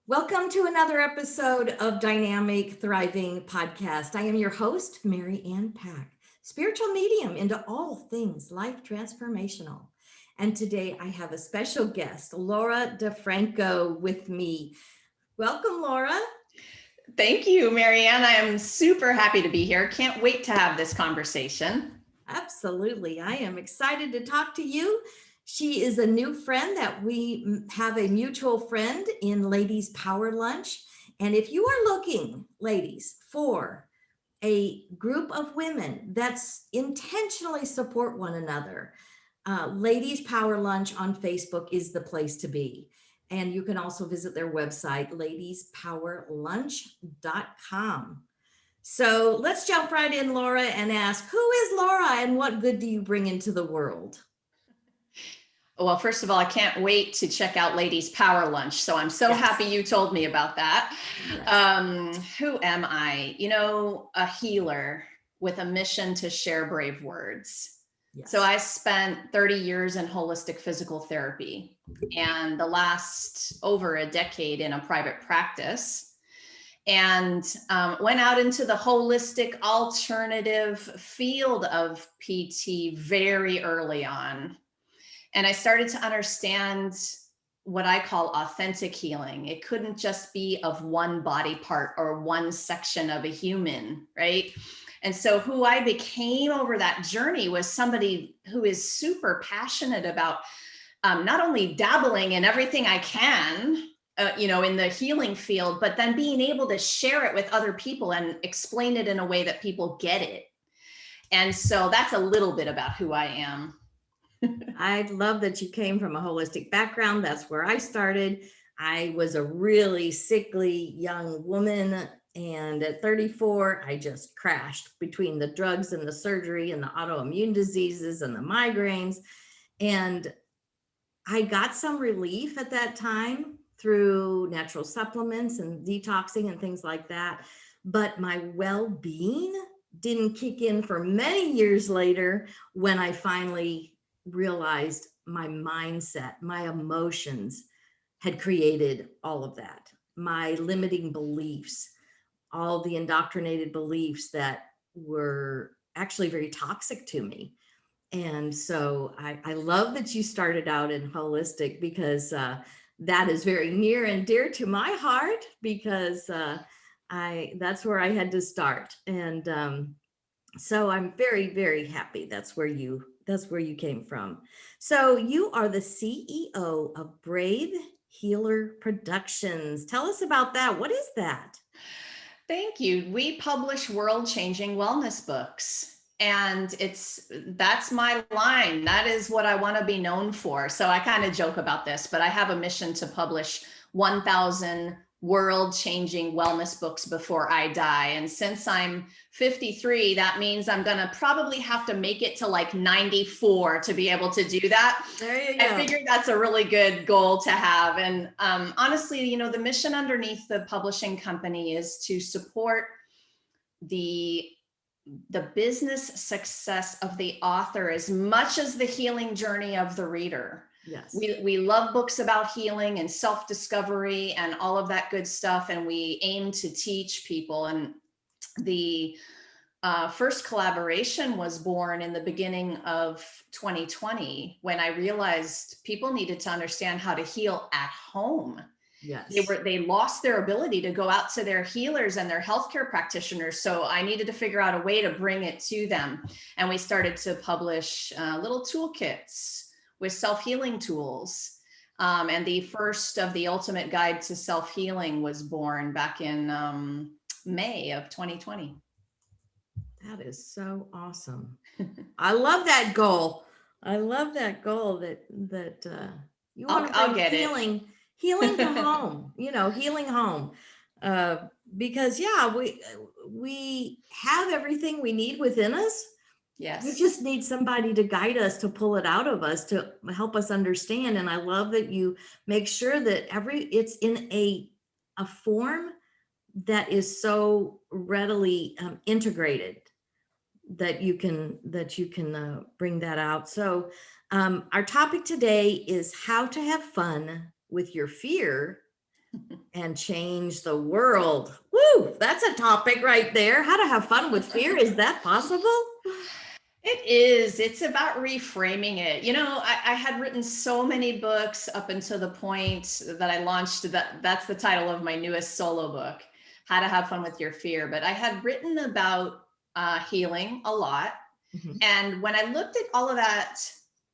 Welcome to another episode of Dynamic Thriving Podcast. I am your host, Mary Ann Pack, spiritual medium into all things life transformational. And today I have a special guest, Laura DiFranco, with me. Welcome, Laura. Thank you, Mary Ann. I am super happy to be here. Can't wait to have this conversation. Absolutely. I am excited to talk to you. She is a new friend that we have a mutual friend in Ladies Power Lunch. And if you are looking, ladies, for a group of women that's intentionally support one another, Ladies Power Lunch on Facebook is the place to be. And you can also visit their website, ladiespowerlunch.com. So let's jump right in, Laura, and ask, who is Laura and what good do you bring into the world? Well, first of all, I can't wait to check out Ladies Power Lunch. So I'm so happy you told me about that. Yes. Who am I? A healer with a mission to share brave words. Yes. So I spent 30 years in holistic physical therapy and the last over a decade in a private practice. And went out into the holistic alternative field of PT very early on. And I started to understand what I call authentic healing. It couldn't just be of one body part or one section of a human, right? And so who I became over that journey was somebody who is super passionate about not only dabbling in everything I can, in the healing field, but then being able to share it with other people and explain it in a way that people get it. And so that's a little bit about who I am. I love that you came from a holistic background. That's where I started. I was a really sickly young woman. And at 34, I just crashed between the drugs and the surgery and the autoimmune diseases and the migraines. And I got some relief at that time through natural supplements and detoxing and things like that. But my well-being didn't kick in for many years later when I finally realized my mindset, my emotions had created all of that. My limiting beliefs, all the indoctrinated beliefs that were actually very toxic to me. And so I love that you started out in holistic because that is very near and dear to my heart because that's where I had to start. And so I'm very, very happy that's where you came from. So you are the CEO of Brave Healer Productions. Tell us about that. What is that? Thank you. We publish world-changing wellness books. And that's my line. That is what I want to be known for. So I kind of joke about this, but I have a mission to publish 1,000 world-changing wellness books before I die. And since I'm 53, that means I'm going to probably have to make it to like 94 to be able to do that. There you go. I figured that's a really good goal to have. And honestly, the mission underneath the publishing company is to support the business success of the author as much as the healing journey of the reader. Yes. We love books about healing and self-discovery and all of that good stuff. And we aim to teach people. And the first collaboration was born in the beginning of 2020 when I realized people needed to understand how to heal at home. Yes. They lost their ability to go out to their healers and their healthcare practitioners. So I needed to figure out a way to bring it to them. And we started to publish little toolkits with self-healing tools. And the first of the Ultimate Guide to Self-Healing was born back in May of 2020. That is so awesome. I love that goal. I love that goal that you want to bring healing to home, healing home. Because we have everything we need within us. Yes. We just need somebody to guide us, to pull it out of us, to help us understand. And I love that you make sure that it's in a form that is so readily integrated that you can bring that out. So our topic today is how to have fun with your fear and change the world. Woo, that's a topic right there. How to have fun with fear. Is that possible? It is. It's about reframing it. I had written so many books up until the point that I launched that's the title of my newest solo book, How to Have Fun with Your Fear. But I had written about healing a lot. Mhm. And when I looked at all of that,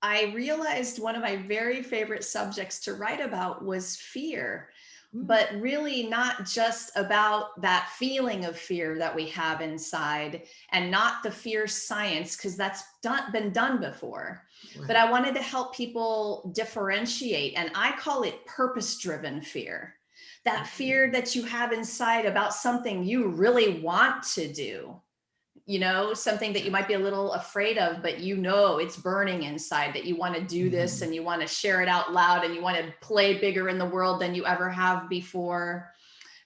I realized one of my very favorite subjects to write about was fear, but really not just about that feeling of fear that we have inside, and not the fear science, because that's been done before. Right. But I wanted to help people differentiate, and I call it purpose-driven fear. That fear that you have inside about something you really want to do, something that you might be a little afraid of, but it's burning inside, that you want to do this and you want to share it out loud and you want to play bigger in the world than you ever have before.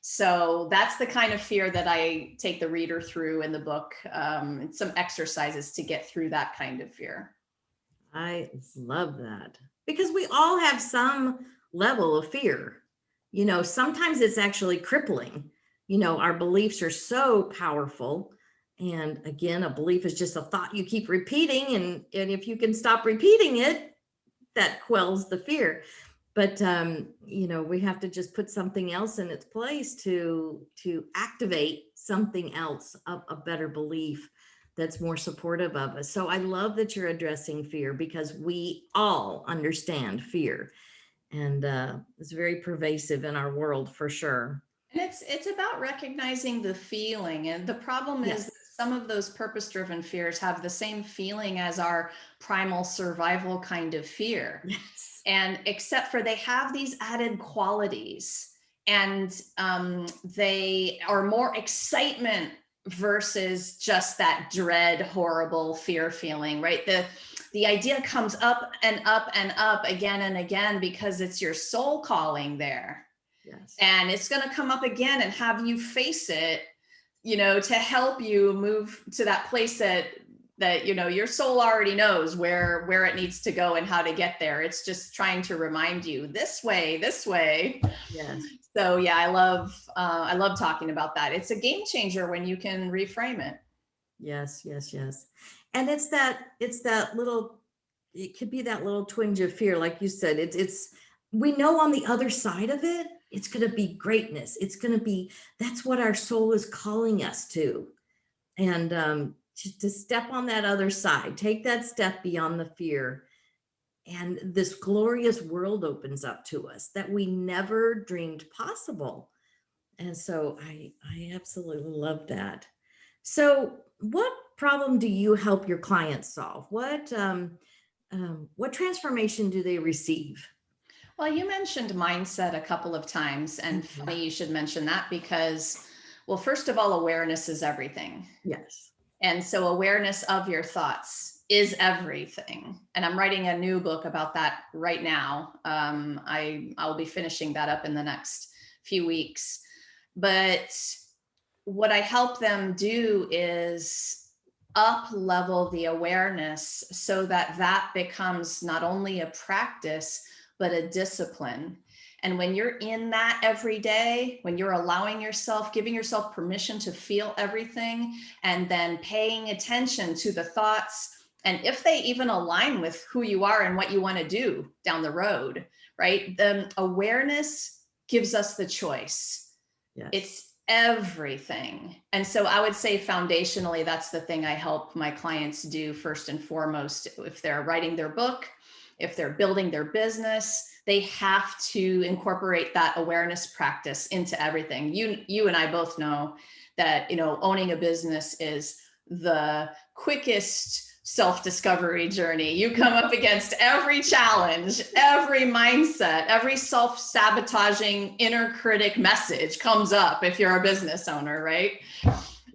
So that's the kind of fear that I take the reader through in the book, and some exercises to get through that kind of fear. I love that, because we all have some level of fear. Sometimes it's actually crippling. Our beliefs are so powerful. And again, a belief is just a thought you keep repeating. And if you can stop repeating it, that quells the fear. But, we have to just put something else in its place to activate something else, a better belief that's more supportive of us. So I love that you're addressing fear, because we all understand fear, and it's very pervasive in our world for sure. And it's about recognizing the feeling. And the problem is that Yes. some of those purpose-driven fears have the same feeling as our primal survival kind of fear. Yes. And except for they have these added qualities, and they are more excitement versus just that dread, horrible fear feeling, right? The idea comes up and up and up again and again because it's your soul calling there. Yes. And it's going to come up again and have you face it, to help you move to that place that your soul already knows where it needs to go and how to get there. It's just trying to remind you this way. Yes. So yeah, I love talking about that. It's a game changer when you can reframe it. Yes. And it's that little, it could be that little twinge of fear. Like you said, we know on the other side of it, it's going to be greatness. That's what our soul is calling us to. And to step on that other side, take that step beyond the fear, and this glorious world opens up to us that we never dreamed possible. And so I absolutely love that. So what problem do you help your clients solve? What transformation do they receive? Well, you mentioned mindset a couple of times, and funny you should mention that because, well, first of all, awareness is everything. Yes. And so awareness of your thoughts is everything. And I'm writing a new book about that right now. I'll be finishing that up in the next few weeks. But what I help them do is up level the awareness so that becomes not only a practice, but a discipline. And when you're in that every day, when you're allowing yourself, giving yourself permission to feel everything, and then paying attention to the thoughts, and if they even align with who you are and what you want to do down the road, right? The awareness gives us the choice. Yes. It's everything. And so I would say foundationally, that's the thing I help my clients do first and foremost. If they're writing their book, if they're building their business, they have to incorporate that awareness practice into everything. You and I both know that, owning a business is the quickest self-discovery journey. You come up against every challenge, every mindset, every self-sabotaging inner critic message comes up if you're a business owner, right?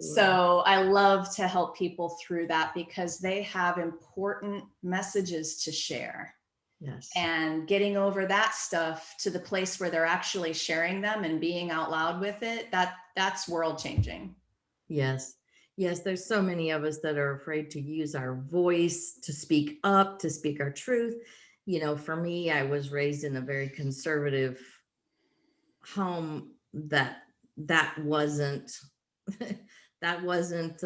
So I love to help people through that because they have important messages to share. Yes. And getting over that stuff to the place where they're actually sharing them and being out loud with it, that's world changing. Yes. There's so many of us that are afraid to use our voice, to speak up, to speak our truth. For me, I was raised in a very conservative home that wasn't that wasn't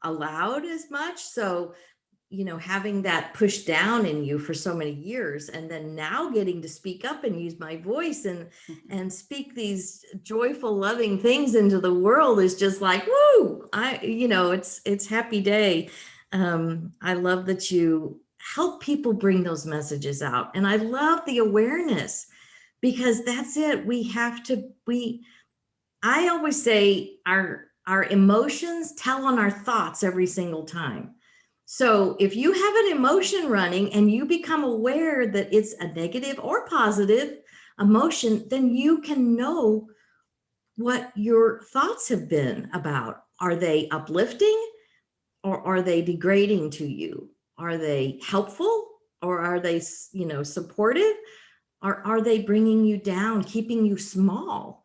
allowed as much. So, having that pushed down in you for so many years, and then now getting to speak up and use my voice and speak these joyful, loving things into the world is just like, woo! It's happy day. I love that you help people bring those messages out, and I love the awareness, because that's it. I always say our emotions tell on our thoughts every single time. So if you have an emotion running and you become aware that it's a negative or positive emotion, then you can know what your thoughts have been about. Are they uplifting, or are they degrading to you? Are they helpful, or are they, supportive? Or are they bringing you down, keeping you small?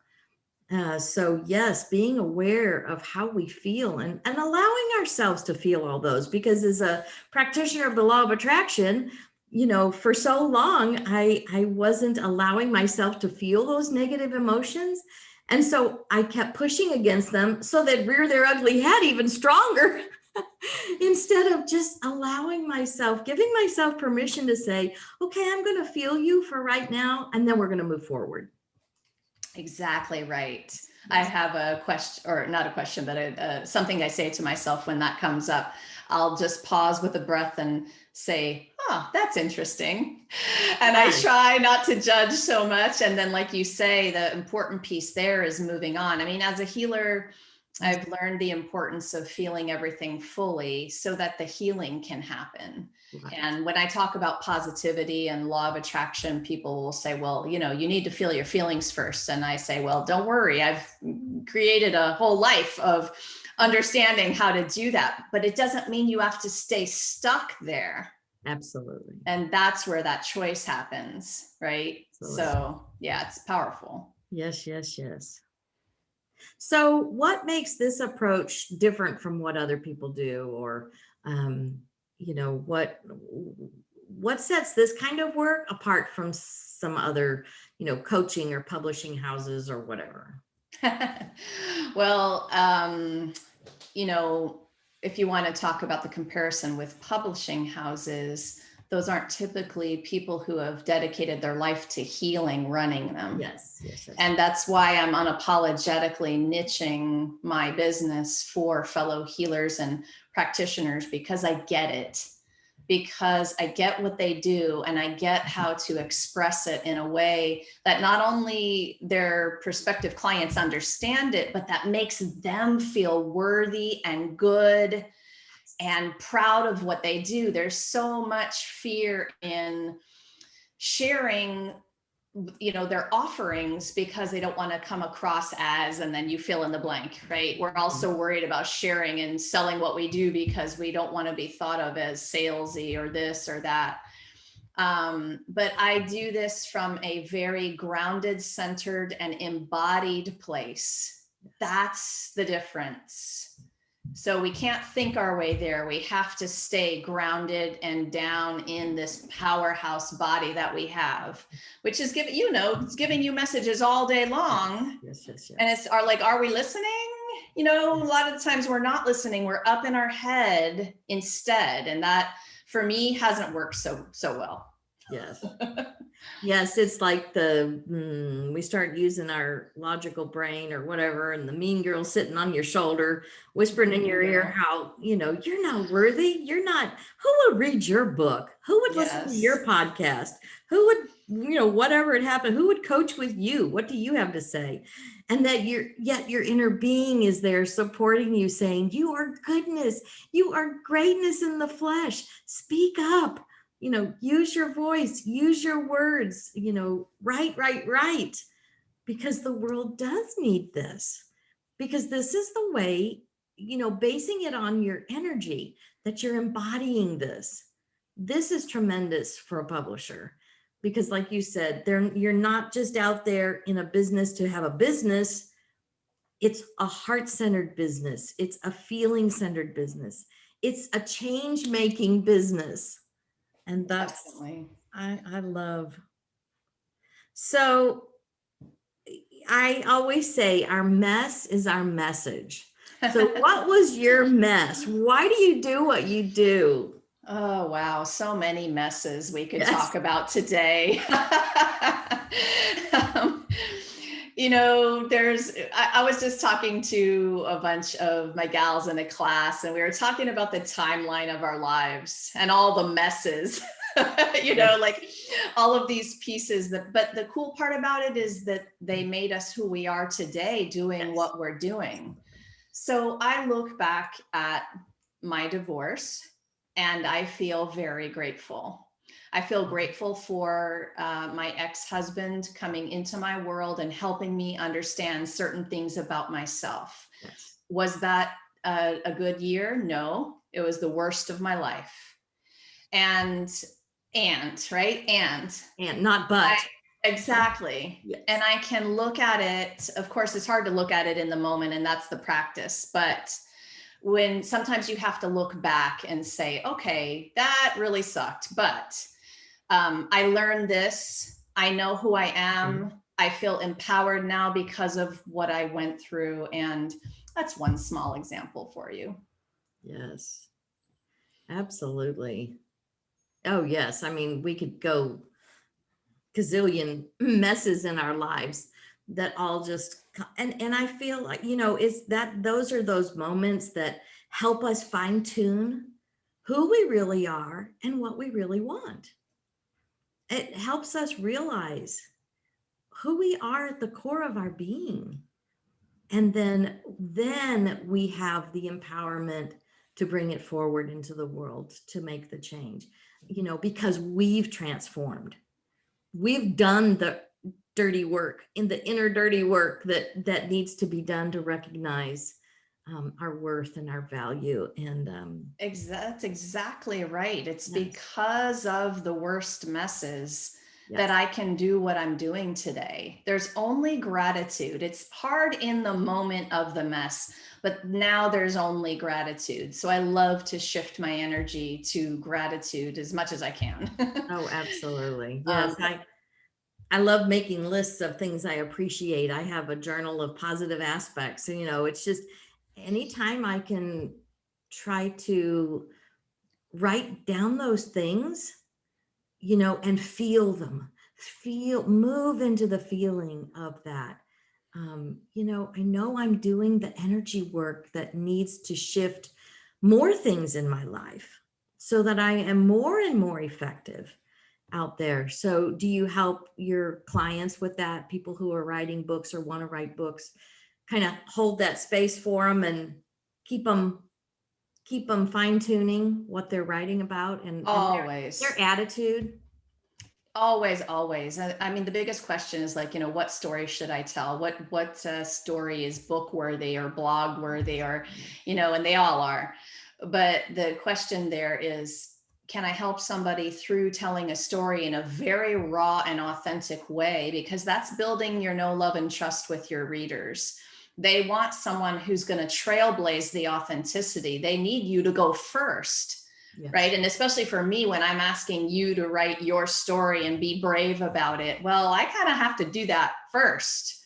So yes, being aware of how we feel, and allowing ourselves to feel all those, because as a practitioner of the law of attraction, for so long, I wasn't allowing myself to feel those negative emotions. And so I kept pushing against them so they'd rear their ugly head even stronger instead of just allowing myself, giving myself permission to say, okay, I'm going to feel you for right now, and then we're going to move forward. Exactly right. I have a question, or not a question, but something I say to myself when that comes up. I'll just pause with a breath and say, oh, that's interesting. And I try not to judge so much. And then, like you say, the important piece there is moving on. I mean, as a healer, I've learned the importance of feeling everything fully so that the healing can happen. Right. And when I talk about positivity and law of attraction, people will say, well, you need to feel your feelings first. And I say, well, don't worry. I've created a whole life of understanding how to do that. But it doesn't mean you have to stay stuck there. Absolutely. And that's where that choice happens, right? Absolutely. So yeah, it's powerful. Yes, yes, yes. So what makes this approach different from what other people do, or, what sets this kind of work apart from some other, coaching or publishing houses or whatever? Well, if you want to talk about the comparison with publishing houses, those aren't typically people who have dedicated their life to healing running them. Yes, yes, yes. And that's why I'm unapologetically niching my business for fellow healers and practitioners, because I get it, because I get what they do, and I get how to express it in a way that not only their prospective clients understand it, but that makes them feel worthy and good and proud of what they do. There's so much fear in sharing, their offerings, because they don't want to come across as, and then you fill in the blank, right? We're also worried about sharing and selling what we do because we don't want to be thought of as salesy or this or that. But I do this from a very grounded, centered, and embodied place. That's the difference. So we can't think our way there. We have to stay grounded and down in this powerhouse body that we have, which is it's giving you messages all day long. Yes, yes, yes. And it's are we listening? A lot of the times we're not listening. We're up in our head instead. And that for me hasn't worked so well. Yes. Yes, it's like we start using our logical brain or whatever, and the mean girl sitting on your shoulder, whispering in your ear how, you're not worthy. You're not, who would read your book? Who would listen to your podcast? Who would, whatever had happened, who would coach with you? What do you have to say? And that your inner being is there supporting you, saying, you are goodness. You are greatness in the flesh. Speak up. Use your voice, use your words, write, because the world does need this, because this is the way, basing it on your energy, that you're embodying this. This is tremendous for a publisher, because like you said, you're not just out there in a business to have a business. It's a heart-centered business. It's a feeling-centered business. It's a change-making business. And that's, I love. So I always say our mess is our message. So what was your mess? Why do you do what you do? Oh, wow. So many messes we could Yes. talk about today. Um, I was just talking to a bunch of my gals in a class, and we were talking about the timeline of our lives and all the messes, like all of these pieces but the cool part about it is that they made us who we are today doing Yes. what we're doing. So I look back at my divorce and I feel very grateful. I feel grateful for my ex-husband coming into my world and helping me understand certain things about myself. Yes. Was that a good year? No, it was the worst of my life. And right? And not but. Exactly. Yes. And I can look at it, of course, it's hard to look at it in the moment, and that's the practice. But when sometimes you have to look back and say, okay, that really sucked, but I learned this. I know who I am. I feel empowered now because of what I went through. And that's one small example for you. Yes, absolutely. Oh, yes. I mean, we could go gazillion messes in our lives that all just and I feel like, is that those are those moments that help us fine tune who we really are and what we really want. It helps us realize who we are at the core of our being. And then we have the empowerment to bring it forward into the world to make the change, because we've transformed. We've done the dirty work, in the inner dirty work that needs to be done to recognize our worth and our value. And That's exactly right. It's yes, because of the worst messes that yes, I can do what I'm doing today. There's only gratitude. It's hard in the moment of the mess, but now there's only gratitude. So I love to shift my energy to gratitude as much as I can. oh, absolutely. Yes, um, I love making lists of things I appreciate. I have a journal of positive aspects. And, it's just anytime I can try to write down those things, and feel them, move into the feeling of that. I know I'm doing the energy work that needs to shift more things in my life so that I am more and more effective out there. So do you help your clients with that? People who are writing books or want to write books, kind of hold that space for them and keep them fine tuning what they're writing about and their always. attitude. Always. I mean, the biggest question is like, what story should I tell? What story is book worthy or blog worthy, or, and they all are. But the question there is, can I help somebody through telling a story in a very raw and authentic way? Because that's building your know, love, and trust with your readers. They want someone who's going to trailblaze the authenticity. They need you to go first. Yes. Right. And especially for me, when I'm asking you to write your story and be brave about it, well, I kind of have to do that first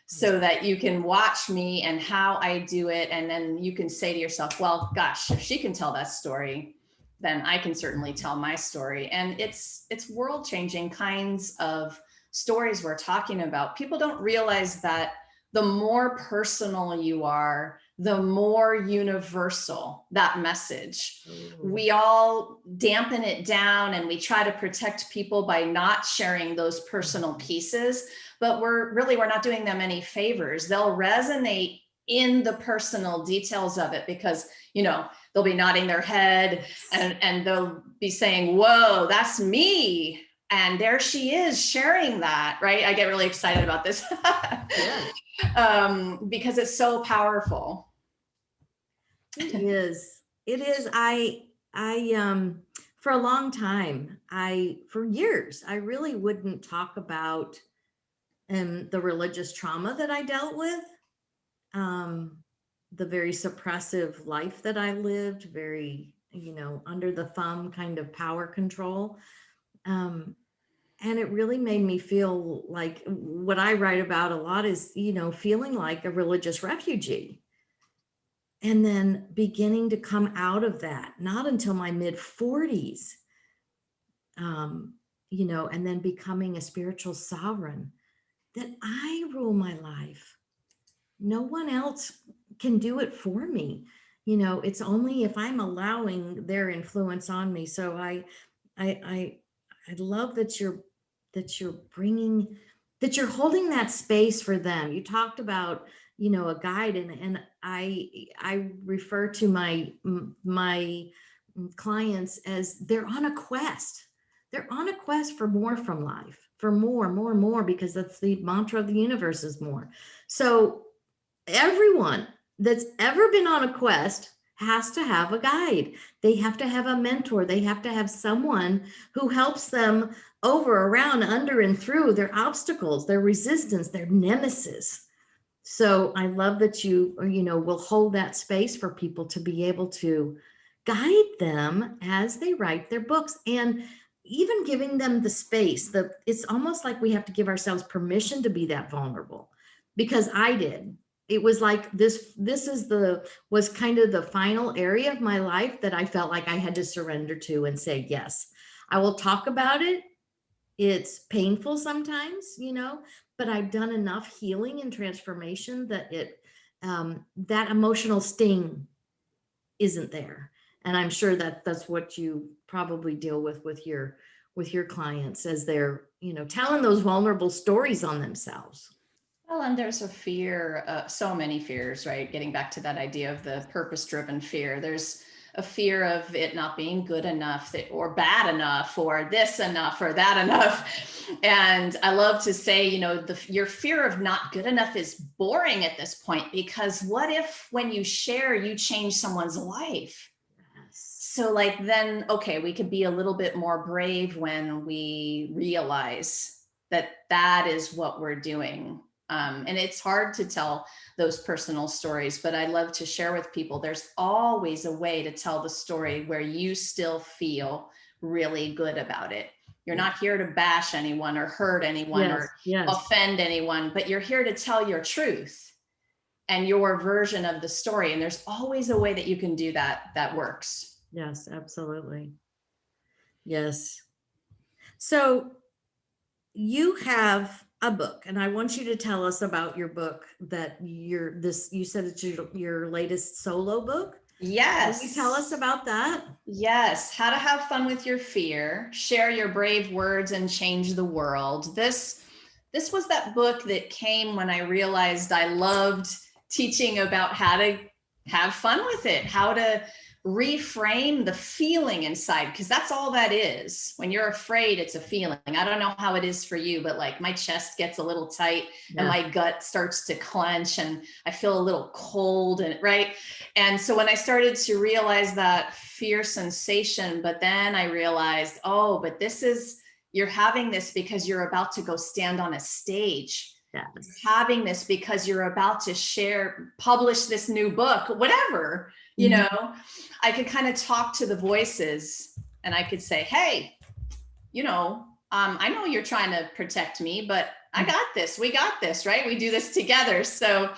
so that you can watch me and how I do it. And then you can say to yourself, well, gosh, if she can tell that story, then I can certainly tell my story. And it's world changing kinds of stories we're talking about. People don't realize that the more personal you are, the more universal that message. We all dampen it down and we try to protect people by not sharing those personal pieces, but we're not doing them any favors. They'll resonate in the personal details of it because, they'll be nodding their head and they'll be saying, whoa, that's me. And there she is sharing that, right? I get really excited about this. Yeah. Because it's so powerful. It is. It is. For a long time, for years, I really wouldn't talk about the religious trauma that I dealt with, the very suppressive life that I lived, very, under the thumb kind of power control. And it really made me feel like what I write about a lot is, feeling like a religious refugee. And then beginning to come out of that, not until my mid 40s, and then becoming a spiritual sovereign, that I rule my life. No one else can do it for me. It's only if I'm allowing their influence on me. So I love that you're bringing, that you're holding that space for them. You talked about, a guide, and I refer to my clients as they're on a quest. They're on a quest for more from life, for more, because that's the mantra of the universe, is more. So everyone that's ever been on a quest has to have a guide. They have to have a mentor. They have to have someone who helps them over, around, under, and through their obstacles, their resistance, their nemesis. So I love that you will hold that space for people to be able to guide them as they write their books, and even giving them the space. It's almost like we have to give ourselves permission to be that vulnerable, because I did. It was like this was kind of the final area of my life that I felt like I had to surrender to and say, yes, I will talk about it. It's painful sometimes, but I've done enough healing and transformation that that emotional sting isn't there. And I'm sure that that's what you probably deal with your clients, as they're, telling those vulnerable stories on themselves. Well, and there's a fear, so many fears, right? Getting back to that idea of the purpose-driven fear. There's a fear of it not being good enough, or bad enough, or this enough, or that enough. And I love to say, your fear of not good enough is boring at this point, because what if when you share, you change someone's life? So then, okay, we could be a little bit more brave when we realize that that is what we're doing. And it's hard to tell those personal stories, but I love to share with people. There's always a way to tell the story where you still feel really good about it. You're not here to bash anyone or hurt anyone or offend anyone, but you're here to tell your truth and your version of the story. And there's always a way that you can do that works. Yes, absolutely. Yes. So you have a book, and I want you to tell us about your book that you said it's your latest solo book. Yes. Can you tell us about that? Yes. How to have fun with your fear, share your brave words, and change the world. This was that book that came when I realized I loved teaching about how to have fun with it, how to reframe the feeling inside, because that's all that is. When you're afraid, it's a feeling. I don't know how it is for you, but my chest gets a little tight and my gut starts to clench and I feel a little cold, and right. And so when I started to realize that fear sensation, but then I realized, oh, but you're having this because you're about to go stand on a stage. Yes. You're having this because you're about to publish this new book, whatever. I could kind of talk to the voices and I could say, hey, I know you're trying to protect me, but I got this. We got this, right? We do this together. So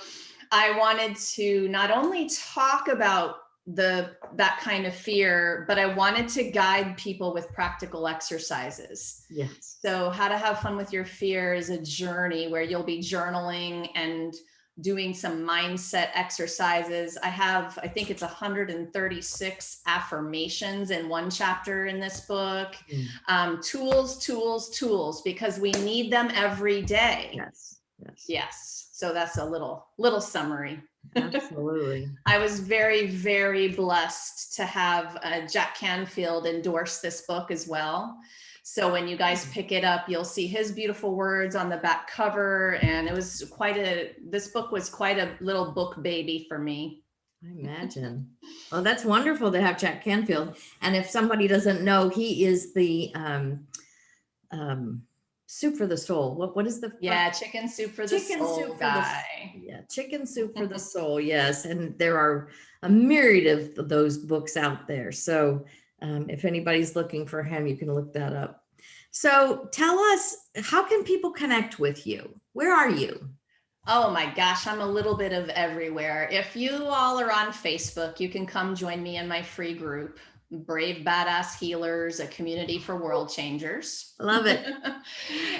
I wanted to not only talk about that kind of fear, but I wanted to guide people with practical exercises. Yes. So how to have fun with your fear is a journey where you'll be journaling and doing some mindset exercises. I think it's 136 affirmations in one chapter in this book. Tools, because we need them every day. Yes. So that's a little summary. Absolutely. I was very, very blessed to have Jack Canfield endorse this book as well. So when you guys pick it up, you'll see his beautiful words on the back cover. And this book was quite a little book baby for me. I imagine. Well, that's wonderful to have Jack Canfield. And if somebody doesn't know, he is the soup for the soul. What is the chicken soup for the soul guy. Chicken soup for the soul. Yes. And there are a myriad of those books out there. So if anybody's looking for him, you can look that up. So tell us, how can people connect with you? Where are you? Oh my gosh, I'm a little bit of everywhere. If you all are on Facebook, you can come join me in my free group, Brave Badass Healers, a community for world changers. Love it.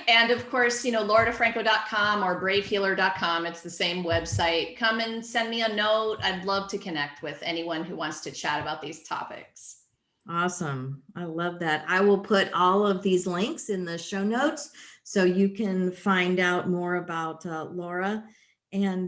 And of course, lauradifranco.com or bravehealer.com. It's the same website. Come and send me a note. I'd love to connect with anyone who wants to chat about these topics. Awesome. I love that. I will put all of these links in the show notes so you can find out more about Laura. And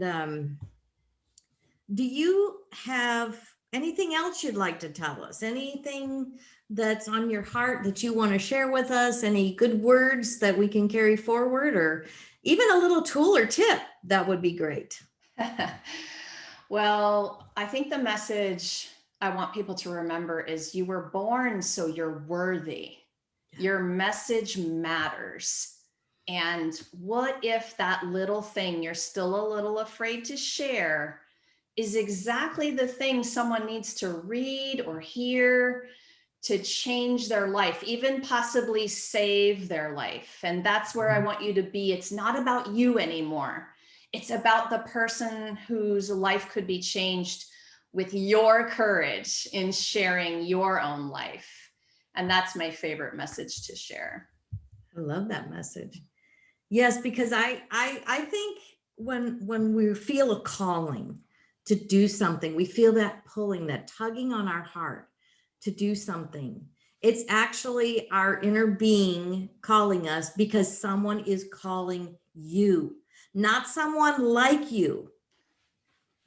do you have anything else you'd like to tell us? Anything that's on your heart that you want to share with us? Any good words that we can carry forward, or even a little tool or tip? That would be great. Well, I think the message I want people to remember is you were born, so you're worthy. Your message matters. And what if that little thing you're still a little afraid to share is exactly the thing someone needs to read or hear to change their life, even possibly save their life? And that's where I want you to be. It's not about you anymore. It's about the person whose life could be changed with your courage in sharing your own life. And that's my favorite message to share. I love that message. Yes, because I think when we feel a calling to do something, we feel that pulling, that tugging on our heart to do something. It's actually our inner being calling us, because someone is calling you, not someone like you,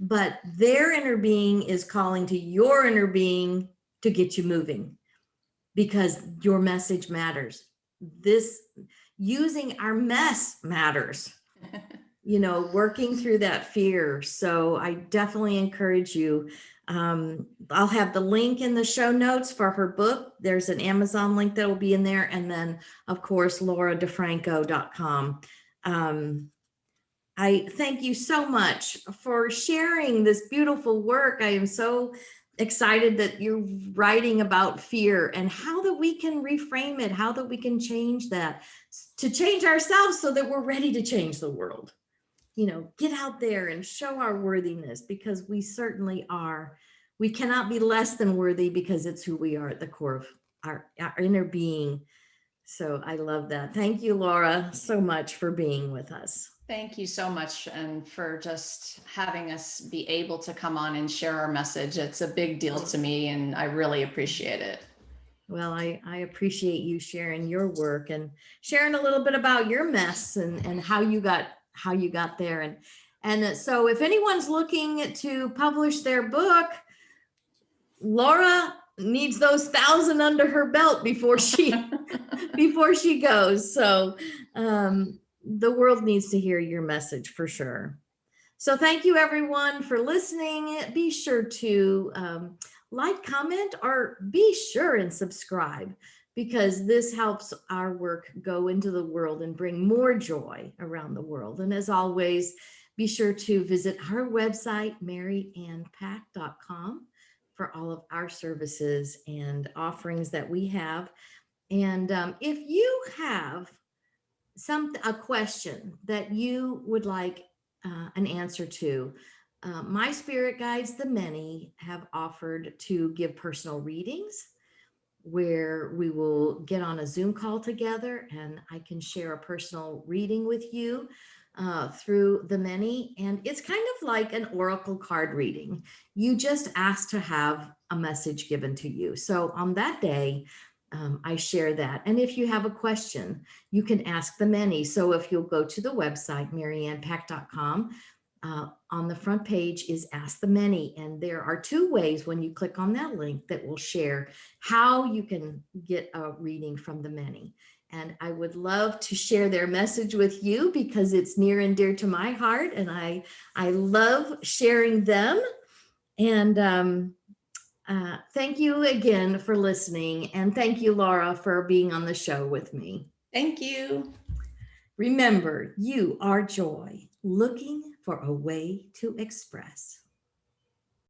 but their inner being is calling to your inner being to get you moving, because your message matters. This using our mess matters, working through that fear. So I definitely encourage you. I'll have the link in the show notes for her book. There's an Amazon link that will be in there. And then, of course, lauradifranco.com. I thank you so much for sharing this beautiful work. I am so excited that you're writing about fear and how that we can reframe it, how that we can change that, to change ourselves so that we're ready to change the world. Get out there and show our worthiness, because we certainly are. We cannot be less than worthy, because it's who we are at the core of our inner being. So I love that. Thank you, Laura, so much for being with us. Thank you so much, and for just having us be able to come on and share our message. It's a big deal to me, and I really appreciate it. Well, I appreciate you sharing your work and sharing a little bit about your mess and how you got there. And so if anyone's looking to publish their book, Laura needs those 1,000 under her belt before she goes. So the world needs to hear your message for sure. So thank you everyone for listening. Be sure to like, comment, or be sure and subscribe, because this helps our work go into the world and bring more joy around the world. And as always, be sure to visit our website, maryannpack.com, for all of our services and offerings that we have. And if you have a question that you would like an answer to, my spirit guides, the many, have offered to give personal readings, where we will get on a Zoom call together and I can share a personal reading with you through the many. And it's kind of like an oracle card reading. You just ask to have a message given to you. So on that day, I share that. And if you have a question, you can ask the many. So if you'll go to the website, maryannpack.com, on the front page is Ask the Many. And there are 2 ways when you click on that link that will share how you can get a reading from the many. And I would love to share their message with you, because it's near and dear to my heart. And I love sharing them. And thank you again for listening. And thank you, Laura, for being on the show with me. Thank you. Remember, you are joy, looking for a way to express.